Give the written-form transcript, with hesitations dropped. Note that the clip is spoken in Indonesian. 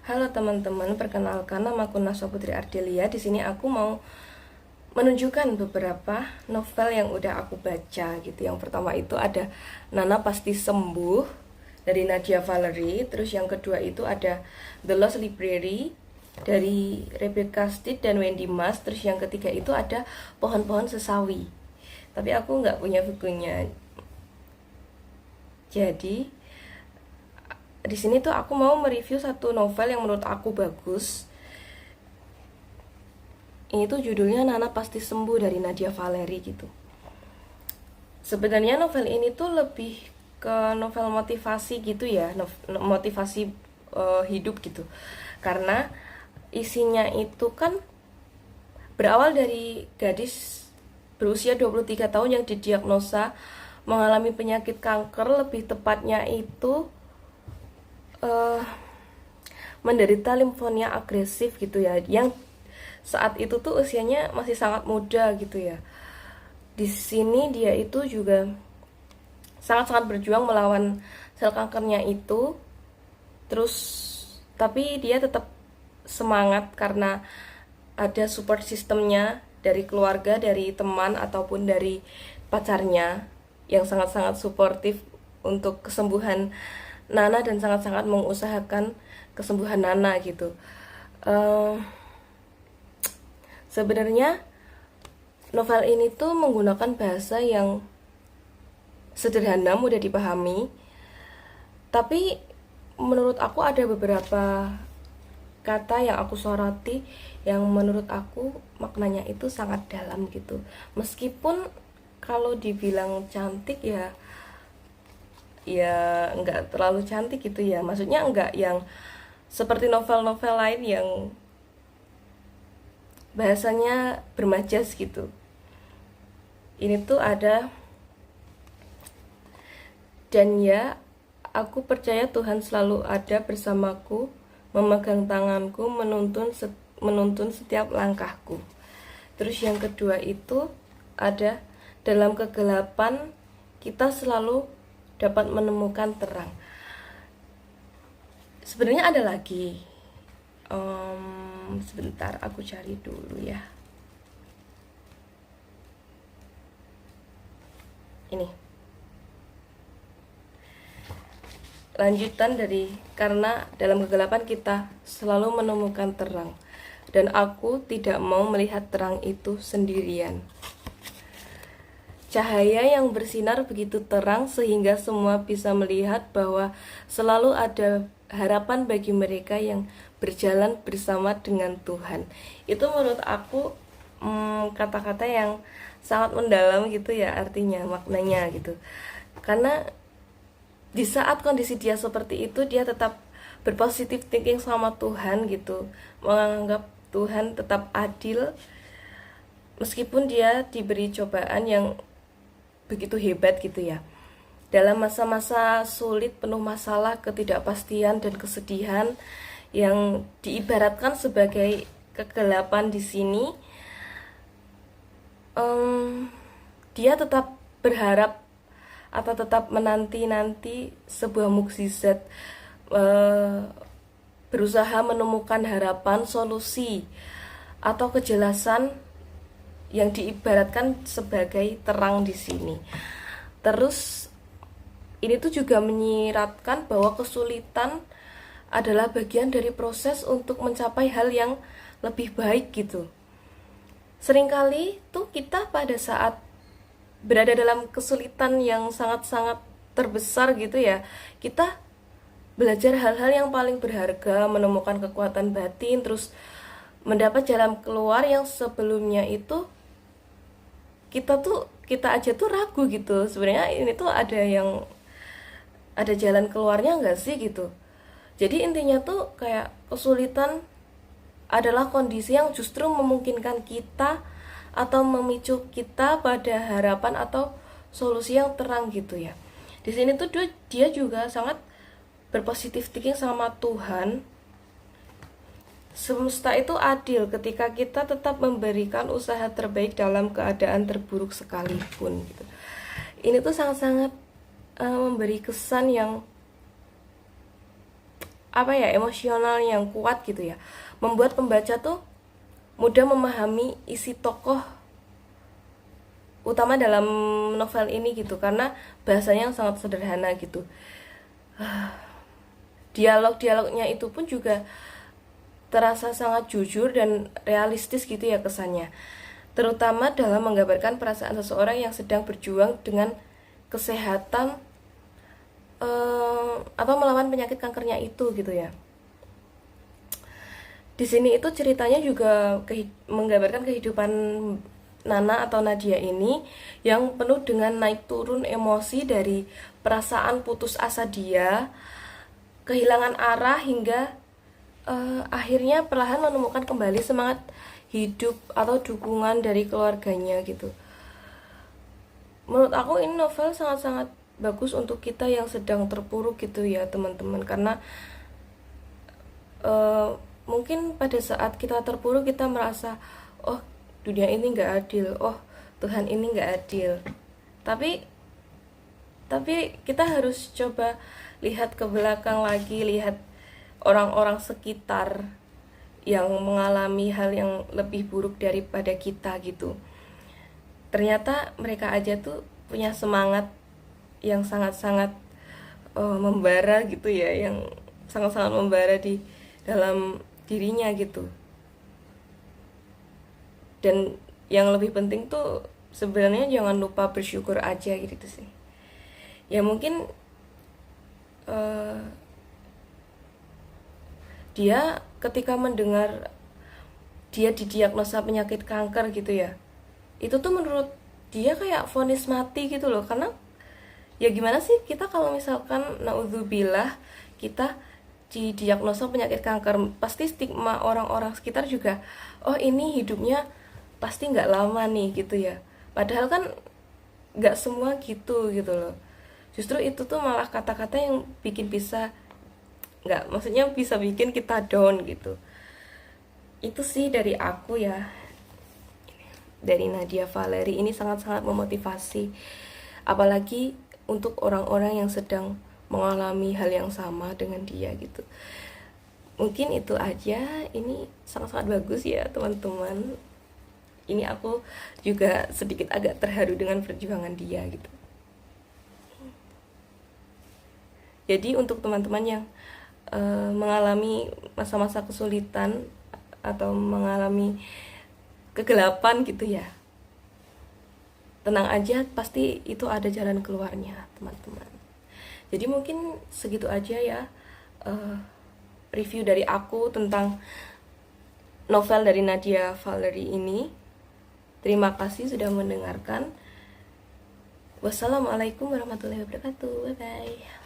Halo teman-teman, perkenalkan namaku Naswa Putri Ardelia. Di sini aku mau menunjukkan beberapa novel yang udah aku baca gitu. Yang pertama itu ada Nana Pasti Sembuh dari Nadia Valery. Terus yang kedua itu ada The Lost Library dari Rebecca Steed dan Wendy Mas. Terus yang ketiga itu ada Pohon-Pohon Sesawi. Tapi aku nggak punya bukunya. Jadi di sini tuh aku mau mereview satu novel yang menurut aku bagus. Ini tuh judulnya Nana Pasti Sembuh dari Nadia Valery gitu. Sebenarnya novel ini tuh lebih ke novel motivasi gitu ya, motivasi hidup gitu. Karena isinya itu kan berawal dari gadis berusia 23 tahun yang didiagnosa mengalami penyakit kanker, lebih tepatnya itu eh, menderita limfonia agresif gitu ya, yang saat itu tuh usianya masih sangat muda gitu ya. Di sini dia itu juga sangat-sangat berjuang melawan sel kankernya itu. Terus tapi dia tetap semangat karena ada support sistemnya dari keluarga, dari teman ataupun dari pacarnya yang sangat-sangat suportif untuk kesembuhan Nana dan sangat-sangat mengusahakan kesembuhan Nana gitu. Eh, Sebenarnya novel ini tuh menggunakan bahasa yang sederhana, mudah dipahami. Tapi menurut aku ada beberapa kata yang aku soroti yang menurut aku maknanya itu sangat dalam gitu. Meskipun kalau dibilang cantik ya nggak terlalu cantik gitu ya. Maksudnya nggak yang seperti novel-novel lain yang bahasanya bermajas gitu. Ini tuh ada, dan ya, aku percaya Tuhan selalu ada bersamaku, memegang tanganku, menuntun setiap langkahku. Terus yang kedua itu ada, dalam kegelapan kita selalu dapat menemukan terang. Sebenarnya ada lagi. Sebentar, aku cari dulu ya. Ini lanjutan dari, karena dalam kegelapan kita selalu menemukan terang, dan aku tidak mau melihat terang itu sendirian. Cahaya yang bersinar begitu terang sehingga semua bisa melihat bahwa selalu ada harapan bagi mereka yang berjalan bersama dengan Tuhan. Itu menurut aku kata-kata yang sangat mendalam gitu ya, artinya, maknanya gitu. Karena di saat kondisi dia seperti itu, dia tetap berpositif thinking sama Tuhan gitu, menganggap Tuhan tetap adil meskipun dia diberi cobaan yang begitu hebat gitu ya. Dalam masa-masa sulit penuh masalah, ketidakpastian dan kesedihan yang diibaratkan sebagai kegelapan di sini, dia tetap berharap atau tetap menanti-nanti sebuah mukjizat, berusaha menemukan harapan, solusi atau kejelasan yang diibaratkan sebagai terang di sini. Terus ini tuh juga menyiratkan bahwa kesulitan adalah bagian dari proses untuk mencapai hal yang lebih baik gitu. Seringkali tuh kita pada saat berada dalam kesulitan yang sangat-sangat terbesar gitu ya, kita belajar hal-hal yang paling berharga, menemukan kekuatan batin, terus mendapat jalan keluar yang sebelumnya itu kita aja tuh ragu gitu. Sebenarnya ini tuh ada jalan keluarnya nggak sih gitu. Jadi intinya tuh kayak kesulitan adalah kondisi yang justru memungkinkan kita atau memicu kita pada harapan atau solusi yang terang gitu ya. Di sini tuh dia juga sangat berpositif thinking sama Tuhan. Semesta itu adil ketika kita tetap memberikan usaha terbaik dalam keadaan terburuk sekalipun gitu. Ini tuh sangat-sangat memberi kesan yang apa ya, emosional yang kuat gitu ya, membuat pembaca tuh mudah memahami isi tokoh utama dalam novel ini gitu, karena bahasanya yang sangat sederhana gitu. Dialog-dialognya itu pun juga terasa sangat jujur dan realistis gitu ya kesannya, terutama dalam menggambarkan perasaan seseorang yang sedang berjuang dengan kesehatan atau melawan penyakit kankernya itu gitu ya. Di sini itu ceritanya juga menggambarkan kehidupan Nana atau Nadia ini yang penuh dengan naik turun emosi dari perasaan putus asa dia, kehilangan arah hingga akhirnya perlahan menemukan kembali semangat hidup atau dukungan dari keluarganya gitu. Menurut aku ini novel sangat-sangat bagus untuk kita yang sedang terpuruk gitu ya teman-teman, karena mungkin pada saat kita terpuruk kita merasa, oh dunia ini nggak adil, oh Tuhan ini nggak adil, tapi kita harus coba lihat ke belakang lagi, lihat orang-orang sekitar yang mengalami hal yang lebih buruk daripada kita gitu. Ternyata mereka aja tuh punya semangat yang sangat-sangat membara gitu ya, yang sangat-sangat membara di dalam dirinya gitu. Dan yang lebih penting tuh sebenarnya jangan lupa bersyukur aja gitu sih. Ya mungkin dia ketika mendengar dia didiagnosa penyakit kanker gitu ya, itu tuh menurut dia kayak vonis mati gitu loh. Karena ya gimana sih kita kalau misalkan naudzubillah kita didiagnosa penyakit kanker, pasti stigma orang-orang sekitar juga, oh ini hidupnya pasti nggak lama nih gitu ya. Padahal kan nggak semua gitu loh. Justru itu tuh malah kata-kata yang bikin maksudnya bisa bikin kita down gitu. Itu sih dari aku ya, dari Nadia Valery. Ini sangat-sangat memotivasi, apalagi untuk orang-orang yang sedang mengalami hal yang sama dengan dia gitu. Mungkin itu aja. Ini sangat-sangat bagus ya teman-teman. Ini aku juga sedikit agak terharu dengan perjuangan dia gitu. Jadi untuk teman-teman yang mengalami masa-masa kesulitan atau mengalami kegelapan gitu ya, tenang aja, pasti itu ada jalan keluarnya teman-teman. Jadi mungkin segitu aja ya review dari aku tentang novel dari Nadia Valery ini. Terima kasih sudah mendengarkan. Wassalamualaikum warahmatullahi wabarakatuh. Bye bye.